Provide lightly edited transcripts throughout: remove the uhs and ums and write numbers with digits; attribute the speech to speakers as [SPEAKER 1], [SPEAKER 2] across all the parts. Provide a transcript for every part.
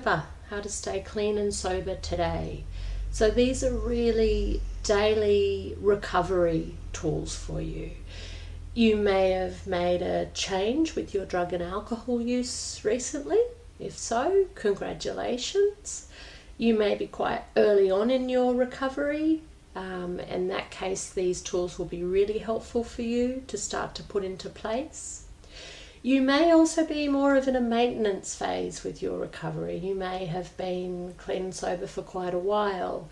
[SPEAKER 1] how to stay clean and sober today. So these are really daily recovery tools for you. You may have made a change with your drug and alcohol use recently. If so, congratulations. You may be quite early on in your recovery. In that case, these tools will be really helpful for you to start to put into place. You may also be more of in a maintenance phase with your recovery. You may have been clean and sober for quite a while,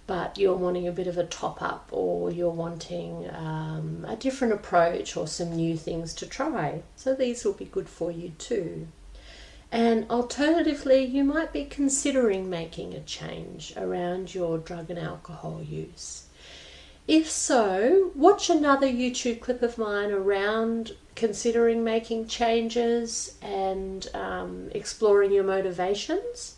[SPEAKER 1] but you're wanting a bit of a top-up, or you're wanting a different approach or some new things to try. So these will be good for you too. And alternatively, you might be considering making a change around your drug and alcohol use. If so, watch another YouTube clip of mine around considering making changes and exploring your motivations.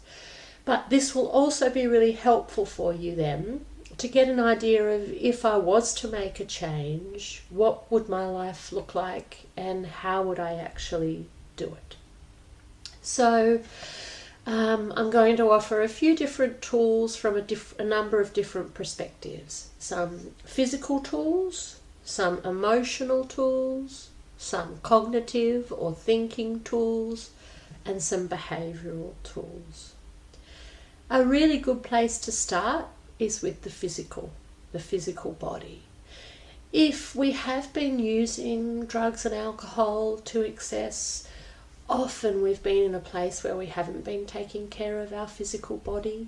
[SPEAKER 1] But this will also be really helpful for you then to get an idea of, if I was to make a change, what would my life look like and how would I actually do it? So I'm going to offer a few different tools from a number of different perspectives. Some physical tools, some emotional tools, some cognitive or thinking tools, and some behavioural tools. A really good place to start is with the physical body. If we have been using drugs and alcohol to excess, often we've been in a place where we haven't been taking care of our physical body.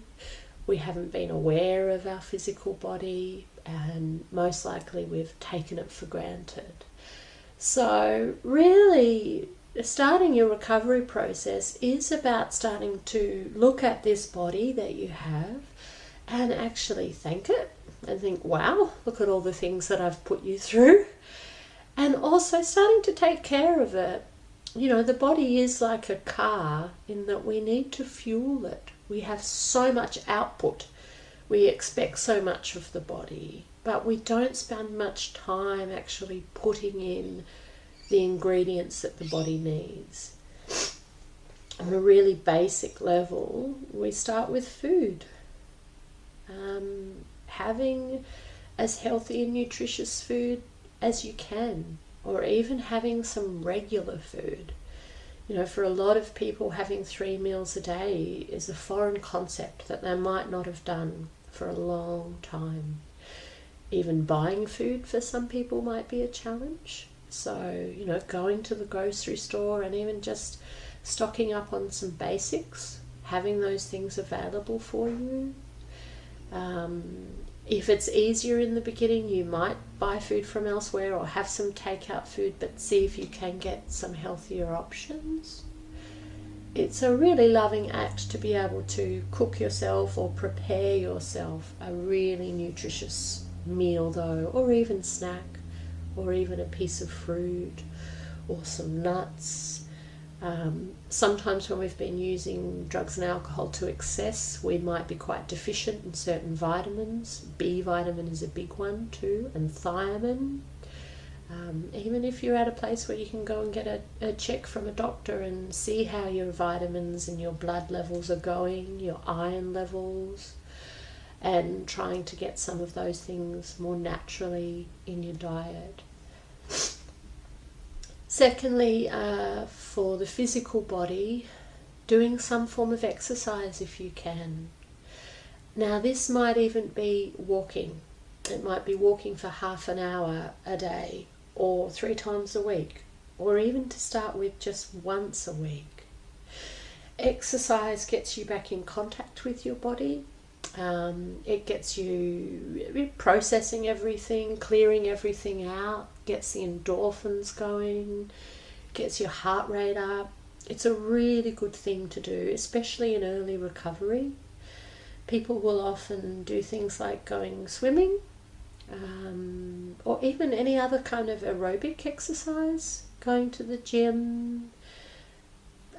[SPEAKER 1] We haven't been aware of our physical body, and most likely we've taken it for granted. So really, starting your recovery process is about starting to look at this body that you have and actually thank it and think, wow, look at all the things that I've put you through. And also starting to take care of it. You know, the body is like a car in that we need to fuel it. We have so much output. We expect so much of the body, but we don't spend much time actually putting in the ingredients that the body needs. On a really basic level, we start with food. Having as healthy and nutritious food as you can, or even having some regular food. You know, for a lot of people, having 3 meals a day is a foreign concept that they might not have done for a long time. Even buying food for some people might be a challenge. So, you know, going to the grocery store and even just stocking up on some basics, having those things available for you. If it's easier in the beginning, you might buy food from elsewhere or have some takeout food, but see if you can get some healthier options. It's a really loving act to be able to cook yourself or prepare yourself a really nutritious meal though, or even snack, or even a piece of fruit or some nuts. Sometimes when we've been using drugs and alcohol to excess, we might be quite deficient in certain vitamins. B vitamin is a big one too, and thiamine. Even if you're at a place where you can go and get a check from a doctor and see how your vitamins and your blood levels are going, your iron levels, and trying to get some of those things more naturally in your diet. Secondly, for the physical body, doing some form of exercise if you can. Now this might even be walking. It might be walking for half an hour a day, or 3 times a week, or even to start with just once a week. Exercise gets you back in contact with your body. It gets you processing everything, clearing everything out, gets the endorphins going, gets your heart rate up. It's a really good thing to do, especially in early recovery. People will often do things like going swimming, or even any other kind of aerobic exercise, going to the gym,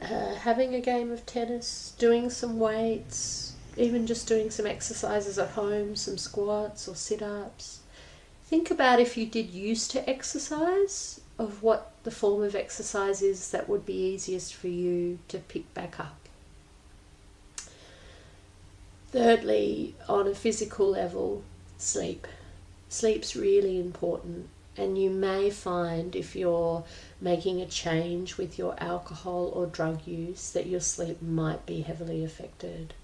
[SPEAKER 1] having a game of tennis, doing some weights, even just doing some exercises at home, some squats or sit-ups. Think about, if you did used to exercise, of what the form of exercise is that would be easiest for you to pick back up. Thirdly, on a physical level, sleep. Sleep's really important, and you may find if you're making a change with your alcohol or drug use that your sleep might be heavily affected.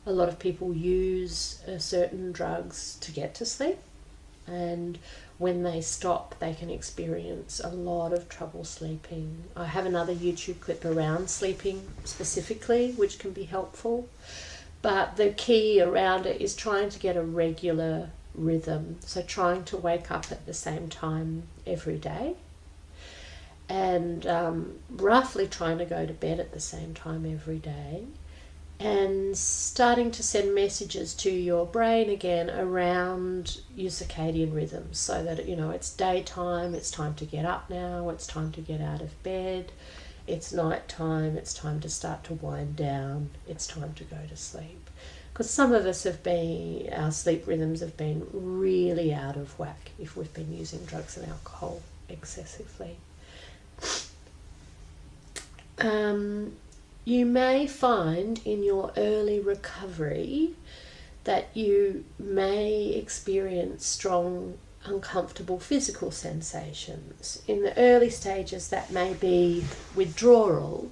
[SPEAKER 1] A lot of people use certain drugs to get to sleep, and when they stop they can experience a lot of trouble sleeping. I have another YouTube clip around sleeping specifically which can be helpful, but the key around it is trying to get a regular rhythm, so trying to wake up at the same time every day, and roughly trying to go to bed at the same time every day, and starting to send messages to your brain again around your circadian rhythms, so that it's daytime, it's time to get up now, it's time to get out of bed, it's night time, it's time to start to wind down, it's time to go to sleep. Because some of us our sleep rhythms have been really out of whack if we've been using drugs and alcohol excessively. You may find in your early recovery that you may experience strong, uncomfortable physical sensations. In the early stages that may be withdrawal,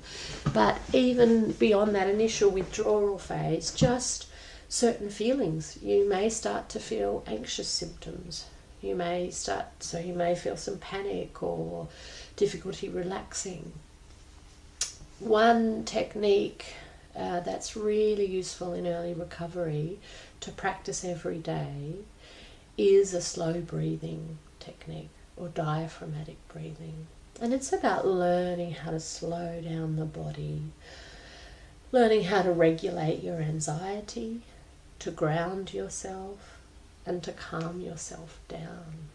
[SPEAKER 1] but even beyond that initial withdrawal phase, just certain feelings. You may start to feel anxious symptoms. You may feel some panic or difficulty relaxing. One technique that's really useful in early recovery to practice every day is a slow breathing technique, or diaphragmatic breathing. And it's about learning how to slow down the body, learning how to regulate your anxiety, to ground yourself, and to calm yourself down.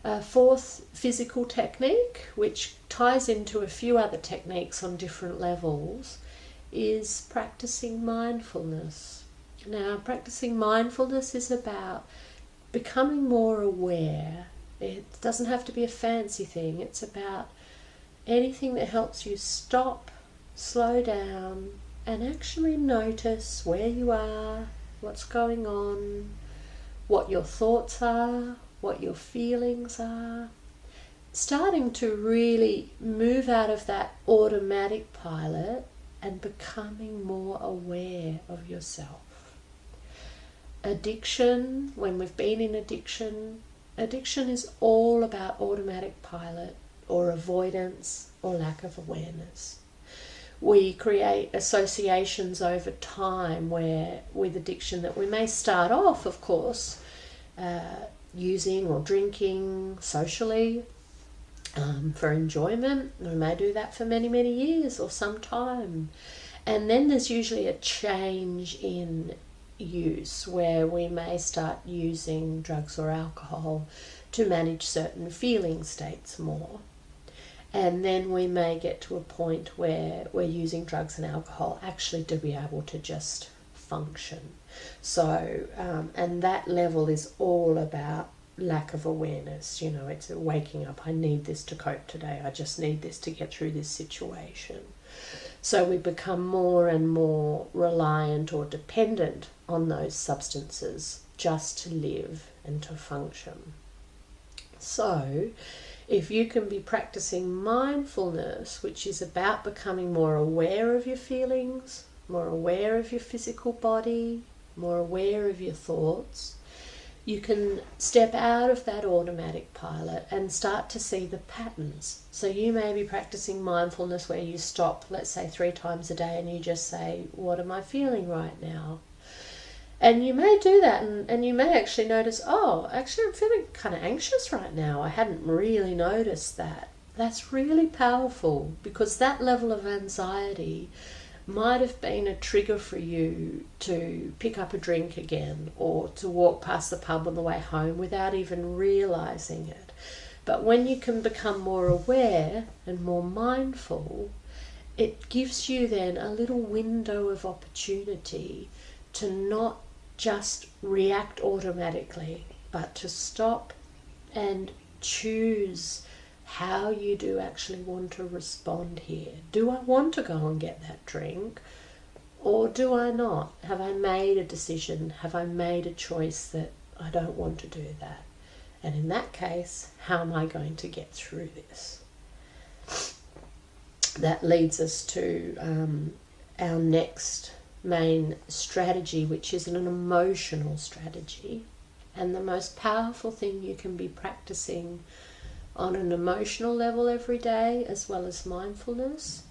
[SPEAKER 1] A fourth physical technique, which ties into a few other techniques on different levels, is practicing mindfulness. Now, practicing mindfulness is about becoming more aware. It doesn't have to be a fancy thing. It's about anything that helps you stop, slow down, and actually notice where you are, what's going on, what your thoughts are, what your feelings are. Starting to really move out of that automatic pilot and becoming more aware of yourself. Addiction, when we've been in addiction is all about automatic pilot or avoidance or lack of awareness. We create associations over time with addiction that we may start off, of course, using or drinking socially for enjoyment. We may do that for many, many years or some time. And then there's usually a change in use where we may start using drugs or alcohol to manage certain feeling states more. And then we may get to a point where we're using drugs and alcohol actually to be able to just function. So, and that level is all about lack of awareness. It's waking up, I need this to cope today, I just need this to get through this situation. So we become more and more reliant or dependent on those substances just to live and to function. So if you can be practicing mindfulness, which is about becoming more aware of your feelings, more aware of your physical body, more aware of your thoughts, you can step out of that automatic pilot and start to see the patterns. So you may be practicing mindfulness where you stop, let's say 3 times a day, and you just say, what am I feeling right now? And you may do that, and you may actually notice, oh, actually I'm feeling kind of anxious right now. I hadn't really noticed that. That's really powerful, because that level of anxiety might have been a trigger for you to pick up a drink again or to walk past the pub on the way home without even realizing it. But when you can become more aware and more mindful, it gives you then a little window of opportunity to not just react automatically, but to stop and choose how you do actually want to respond here. Do I want to go and get that drink? Or do I not? Have I made a decision? Have I made a choice that I don't want to do that? And in that case, how am I going to get through this? That leads us to our next main strategy, which is an emotional strategy. And the most powerful thing you can be practicing on an emotional level every day, as well as mindfulness,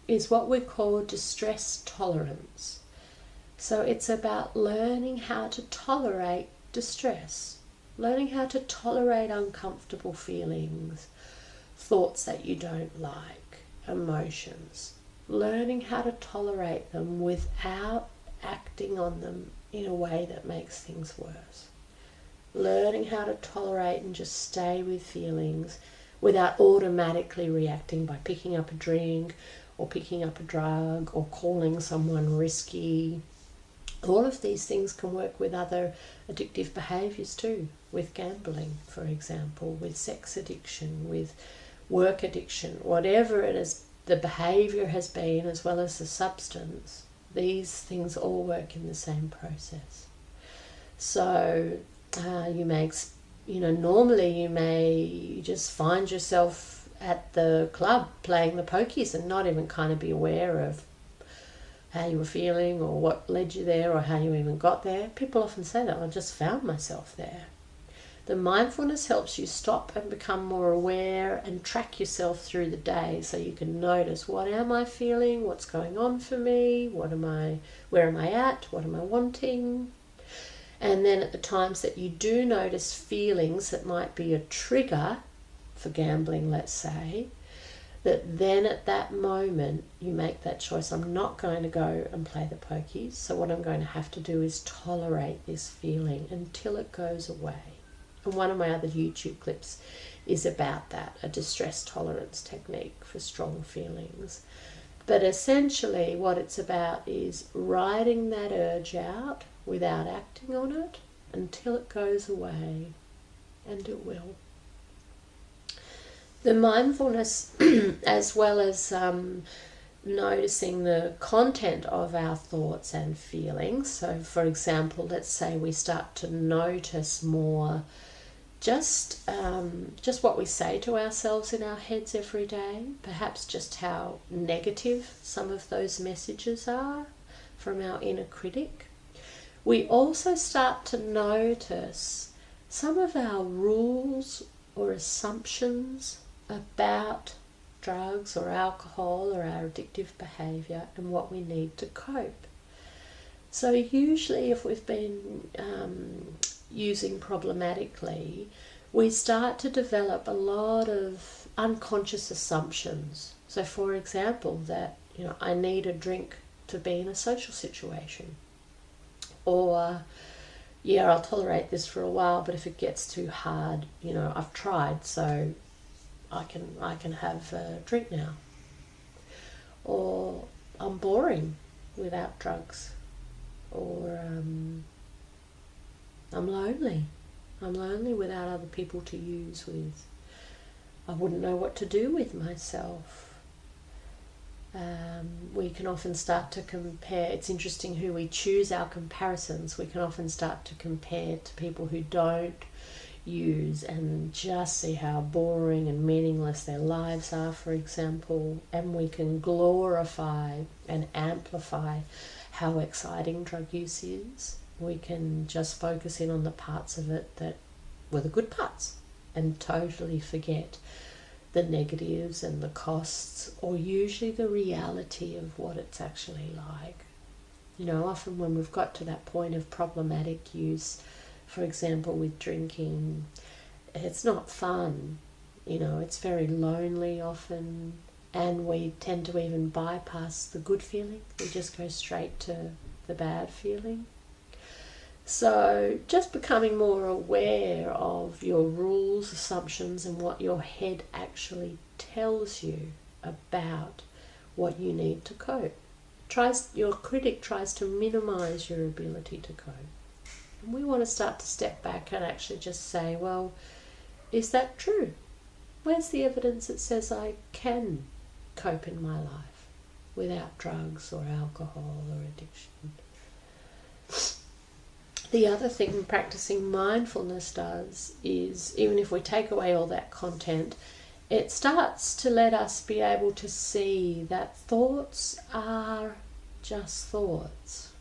[SPEAKER 1] is what we call distress tolerance. So it's about learning how to tolerate distress, learning how to tolerate uncomfortable feelings, thoughts that you don't like, emotions, learning how to tolerate them without acting on them in a way that makes things worse. Learning how to tolerate and just stay with feelings without automatically reacting by picking up a drink or picking up a drug or calling someone risky. All of these things can work with other addictive behaviours too, with gambling, for example, with sex addiction, with work addiction, whatever it is, the behaviour has been, as well as the substance. These things all work in the same process. So you may, normally you may just find yourself at the club playing the pokies and not even kind of be aware of how you were feeling or what led you there or how you even got there. People often say that, I just found myself there. The mindfulness helps you stop and become more aware and track yourself through the day so you can notice, what am I feeling, what's going on for me, where am I at, what am I wanting? And then at the times that you do notice feelings that might be a trigger for gambling, let's say, that then at that moment you make that choice. I'm not going to go and play the pokies, so what I'm going to have to do is tolerate this feeling until it goes away. And one of my other YouTube clips is about that, a distress tolerance technique for strong feelings. But essentially what it's about is riding that urge out without acting on it until it goes away, and it will. The mindfulness, as well as noticing the content of our thoughts and feelings. So for example, let's say we start to notice more just what we say to ourselves in our heads every day, perhaps just how negative some of those messages are from our inner critic. We also start to notice some of our rules or assumptions about drugs or alcohol or our addictive behaviour and what we need to cope. So usually if we've been using problematically, we start to develop a lot of unconscious assumptions. So for example, that I need a drink to be in a social situation, or I'll tolerate this for a while, but if it gets too hard, I've tried, so I can have a drink now. Or I'm boring without drugs. Or I'm lonely. I'm lonely without other people to use with. I wouldn't know what to do with myself. We can often start to compare. It's interesting who we choose our comparisons. We can often start to compare to people who don't use and just see how boring and meaningless their lives are, for example, and we can glorify and amplify how exciting drug use is. We can just focus in on the parts of it that were the good parts and totally forget the negatives and the costs, or usually the reality of what it's actually like. Often when we've got to that point of problematic use, for example with drinking, it's not fun. It's very lonely often, and we tend to even bypass the good feeling. We just go straight to the bad feeling. So just becoming more aware of your rules, assumptions, and what your head actually tells you about what you need to cope. Your critic tries to minimize your ability to cope. And we want to start to step back and actually just say, well, is that true? Where's the evidence that says I can cope in my life? without drugs or alcohol or addiction. The other thing practicing mindfulness does is, even if we take away all that content, it starts to let us be able to see that thoughts are just thoughts.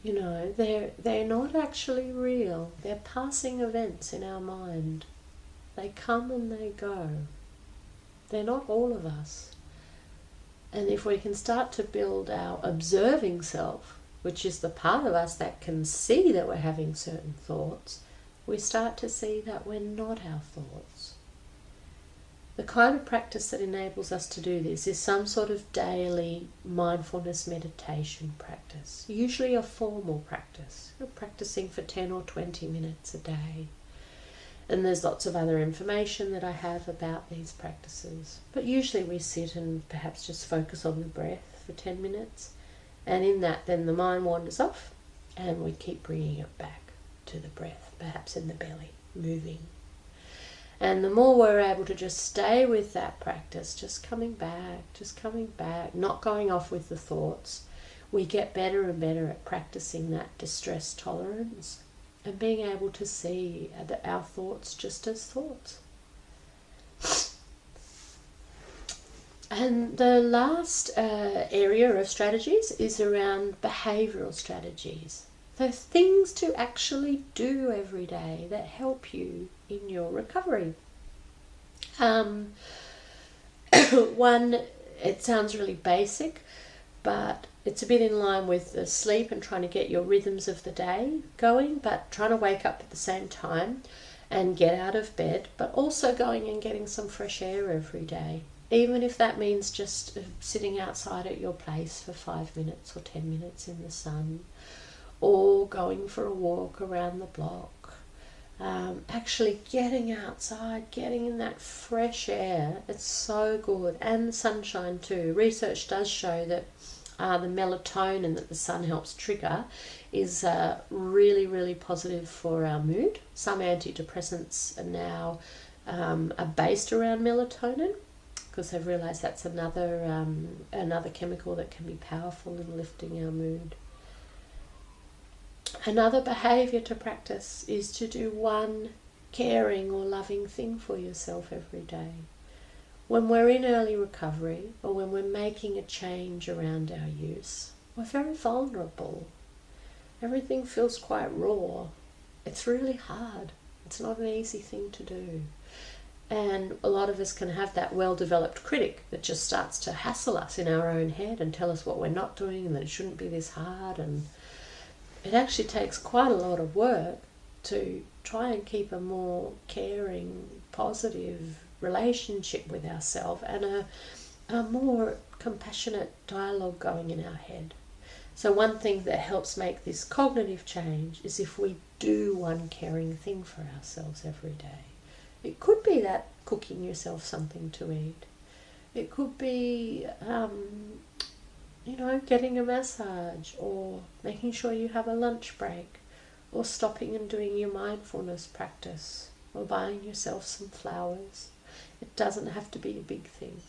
[SPEAKER 1] You know, they're not actually real. They're passing events in our mind. They come and they go. They're not all of us. And if we can start to build our observing self, which is the part of us that can see that we're having certain thoughts, we start to see that we're not our thoughts. The kind of practice that enables us to do this is some sort of daily mindfulness meditation practice, usually a formal practice. You're practicing for 10 or 20 minutes a day. And there's lots of other information that I have about these practices. But usually we sit and perhaps just focus on the breath for 10 minutes. And in that, then the mind wanders off and we keep bringing it back to the breath, perhaps in the belly, moving. And the more we're able to just stay with that practice, just coming back, not going off with the thoughts, we get better and better at practicing that distress tolerance and being able to see our thoughts just as thoughts. And the last area of strategies is around behavioural strategies. So things to actually do every day that help you in your recovery. One, it sounds really basic, but it's a bit in line with the sleep and trying to get your rhythms of the day going, but trying to wake up at the same time and get out of bed, but also going and getting some fresh air every day. Even if that means just sitting outside at your place for 5 minutes or 10 minutes in the sun, or going for a walk around the block. Actually getting outside, getting in that fresh air, it's so good. And the sunshine too. Research does show that the melatonin that the sun helps trigger is really, really positive for our mood. Some antidepressants are now are based around melatonin, because they've realised that's another chemical that can be powerful in lifting our mood. Another behaviour to practice is to do one caring or loving thing for yourself every day. When we're in early recovery, or when we're making a change around our use, we're very vulnerable. Everything feels quite raw. It's really hard. It's not an easy thing to do. And a lot of us can have that well-developed critic that just starts to hassle us in our own head and tell us what we're not doing and that it shouldn't be this hard. And it actually takes quite a lot of work to try and keep a more caring, positive relationship with ourselves and a more compassionate dialogue going in our head. So one thing that helps make this cognitive change is if we do one caring thing for ourselves every day. It could be that cooking yourself something to eat. It could be, getting a massage, or making sure you have a lunch break, or stopping and doing your mindfulness practice, or buying yourself some flowers. It doesn't have to be a big thing.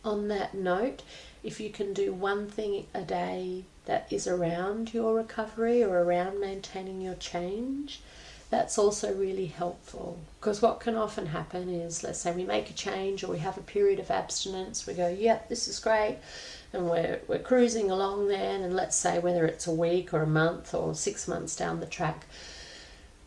[SPEAKER 1] On that note, if you can do one thing a day that is around your recovery or around maintaining your change, that's also really helpful, because what can often happen is, let's say we make a change or we have a period of abstinence, we go, yep, this is great, and we're cruising along then, and let's say whether it's a week or a month or 6 months down the track,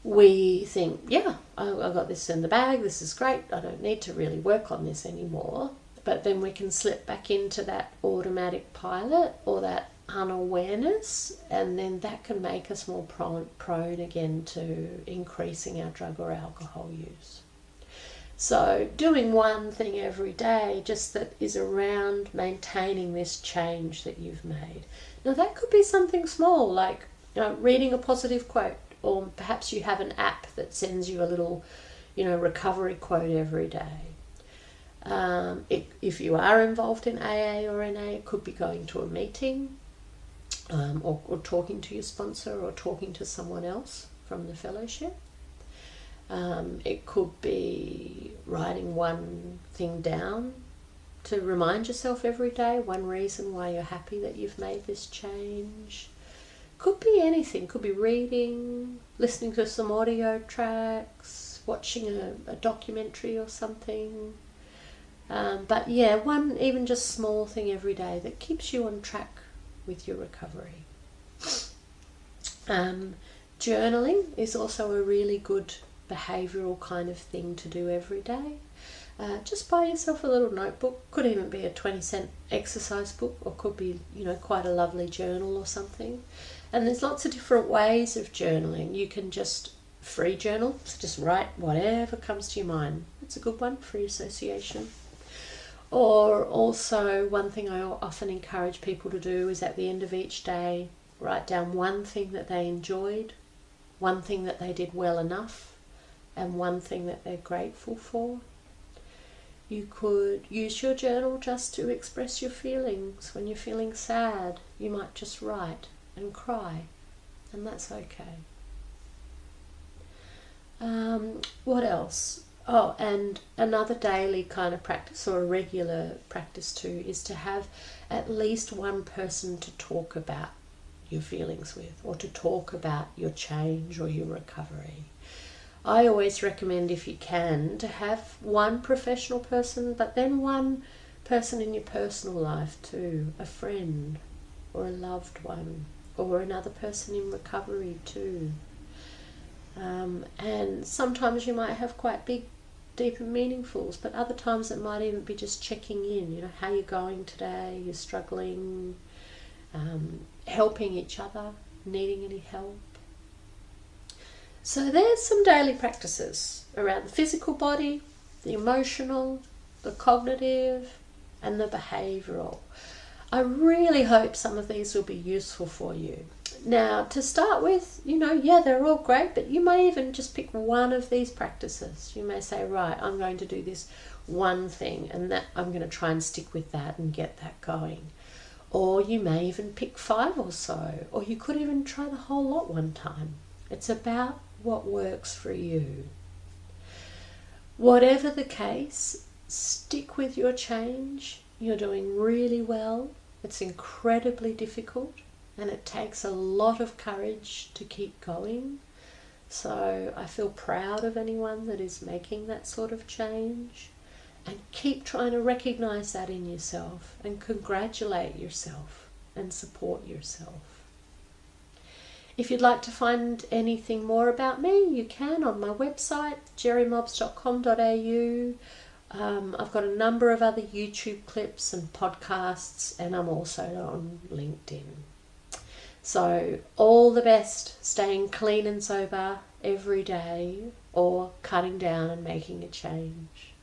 [SPEAKER 1] we think, yeah, I got this in the bag, this is great, I don't need to really work on this anymore. But then we can slip back into that automatic pilot or that unawareness, and then that can make us more prone again to increasing our drug or alcohol use. So doing one thing every day just that is around maintaining this change that you've made. Now that could be something small, like reading a positive quote, or perhaps you have an app that sends you a little recovery quote every day. If you are involved in AA or NA, it could be going to a meeting, or talking to your sponsor, or talking to someone else from the fellowship. It could be writing one thing down to remind yourself every day one reason why you're happy that you've made this change. Could be anything. Could be reading, listening to some audio tracks, watching a documentary or something. But yeah, one even just small thing every day that keeps you on track with your recovery. Journaling is also a really good behavioural kind of thing to do every day. Just buy yourself a little notebook. Could even be a 20-cent exercise book, or could be, quite a lovely journal or something. And there's lots of different ways of journaling. You can just free journal, so just write whatever comes to your mind. It's a good one, free association. Or also, one thing I often encourage people to do is at the end of each day, write down one thing that they enjoyed, one thing that they did well enough, and one thing that they're grateful for. You could use your journal just to express your feelings. When you're feeling sad, you might just write and cry, and that's okay. What else? Oh, and another daily kind of practice, or a regular practice too, is to have at least one person to talk about your feelings with, or to talk about your change or your recovery. I always recommend, if you can, to have one professional person, but then one person in your personal life too, a friend or a loved one, or another person in recovery too. And sometimes you might have quite big, deep and meaningfuls, but other times it might even be just checking in, how you're going today, you're struggling, helping each other, needing any help. So there's some daily practices around the physical body, the emotional, the cognitive, and the behavioural. I really hope some of these will be useful for you. Now, to start with, they're all great, but you may even just pick one of these practices. You may say, right, I'm going to do this one thing, and that I'm going to try and stick with that and get that going. Or you may even pick 5 or so, or you could even try the whole lot one time. It's about what works for you. Whatever the case, stick with your change. You're doing really well. It's incredibly difficult, and it takes a lot of courage to keep going. So I feel proud of anyone that is making that sort of change. And keep trying to recognise that in yourself, and congratulate yourself and support yourself. If you'd like to find anything more about me, you can on my website, jerrymobs.com.au. I've got a number of other YouTube clips and podcasts, and I'm also on LinkedIn. So all the best, staying clean and sober every day, or cutting down and making a change.